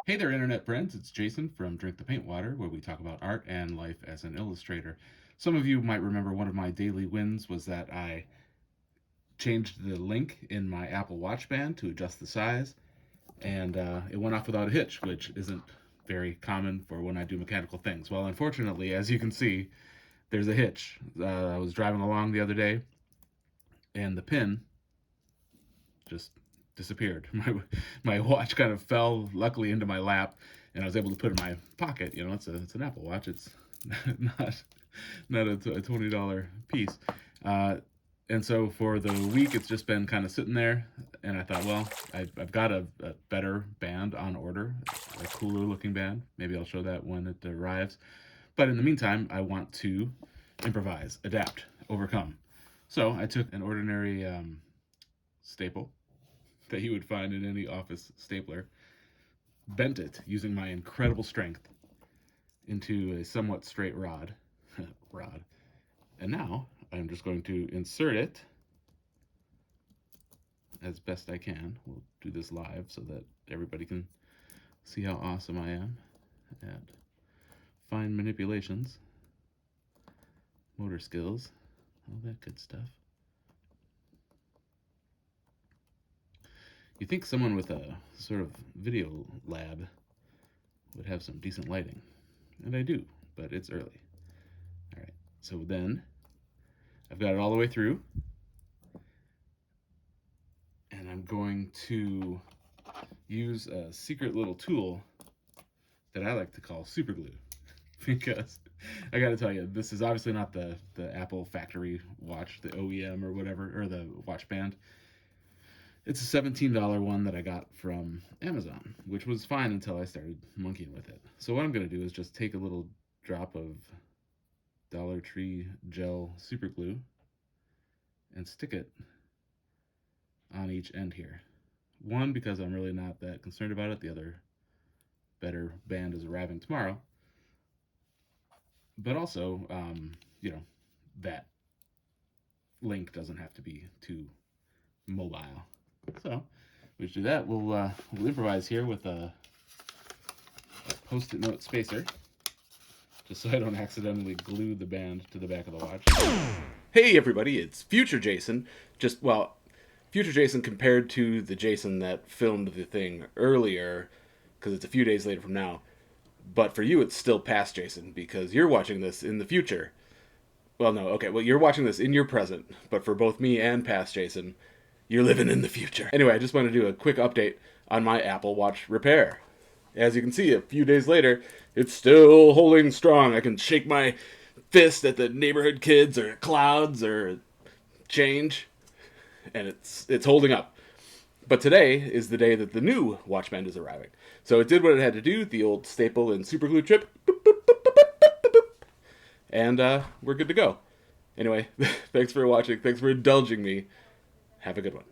Hey there, internet friends. It's Jason from Drink the Paint Water, where we talk about art and life as an illustrator. Some of you might remember one of my daily wins was that I changed the link in my Apple Watch band to adjust the size, and it went off without a hitch, which isn't very common for when I do mechanical things. Well, unfortunately, as you can see, there's a hitch. I was driving along the other day, and the pin just disappeared. My watch kind of fell, luckily, into my lap, and I was able to put it in my pocket. You know, it's an Apple Watch. It's not not a $20 piece. Uh, and so for the week, it's just been kind of sitting there. And I thought, well, I've got a better band on order, a cooler looking band. Maybe I'll show that when it arrives. But in the meantime, I want to improvise, adapt, overcome. So I took an ordinary staple that you would find in any office stapler, bent it using my incredible strength into a somewhat straight rod. rod. And now I'm just going to insert it as best I can. We'll do this live so that everybody can see how awesome I am at fine manipulations, motor skills, all that good stuff. You think someone with a sort of video lab would have some decent lighting, and I do, but it's early. All right, so then I've got it all the way through, and I'm going to use a secret little tool that I like to call super glue because I got to tell you, this is obviously not the Apple factory watch, the OEM or whatever, or the watch band. It's a $17 one that I got from Amazon, which was fine until I started monkeying with it. So what I'm going to do is just take a little drop of Dollar Tree gel super glue and stick it on each end here. One, because I'm really not that concerned about it. The other, better band is arriving tomorrow. But also, that link doesn't have to be too mobile. So we should do that. We'll improvise here with a post-it note spacer, just so I don't accidentally glue the band to the back of the watch. Hey everybody, it's Future Jason. Future Jason compared to the Jason that filmed the thing earlier, because it's a few days later from now. But for you, it's still past Jason, because you're watching this in the future. Well, no, okay, well, you're watching this in your present, but for both me and past Jason, you're living in the future. Anyway, I just want to do a quick update on my Apple Watch repair. As you can see, a few days later, it's still holding strong. I can shake my fist at the neighborhood kids or clouds or change, and it's holding up. But today is the day that the new watch band is arriving. So it did what it had to do, the old staple and super glue trip, boop, boop, boop, boop, boop, boop, boop, and we're good to go. Anyway, thanks for watching. Thanks for indulging me. Have a good one.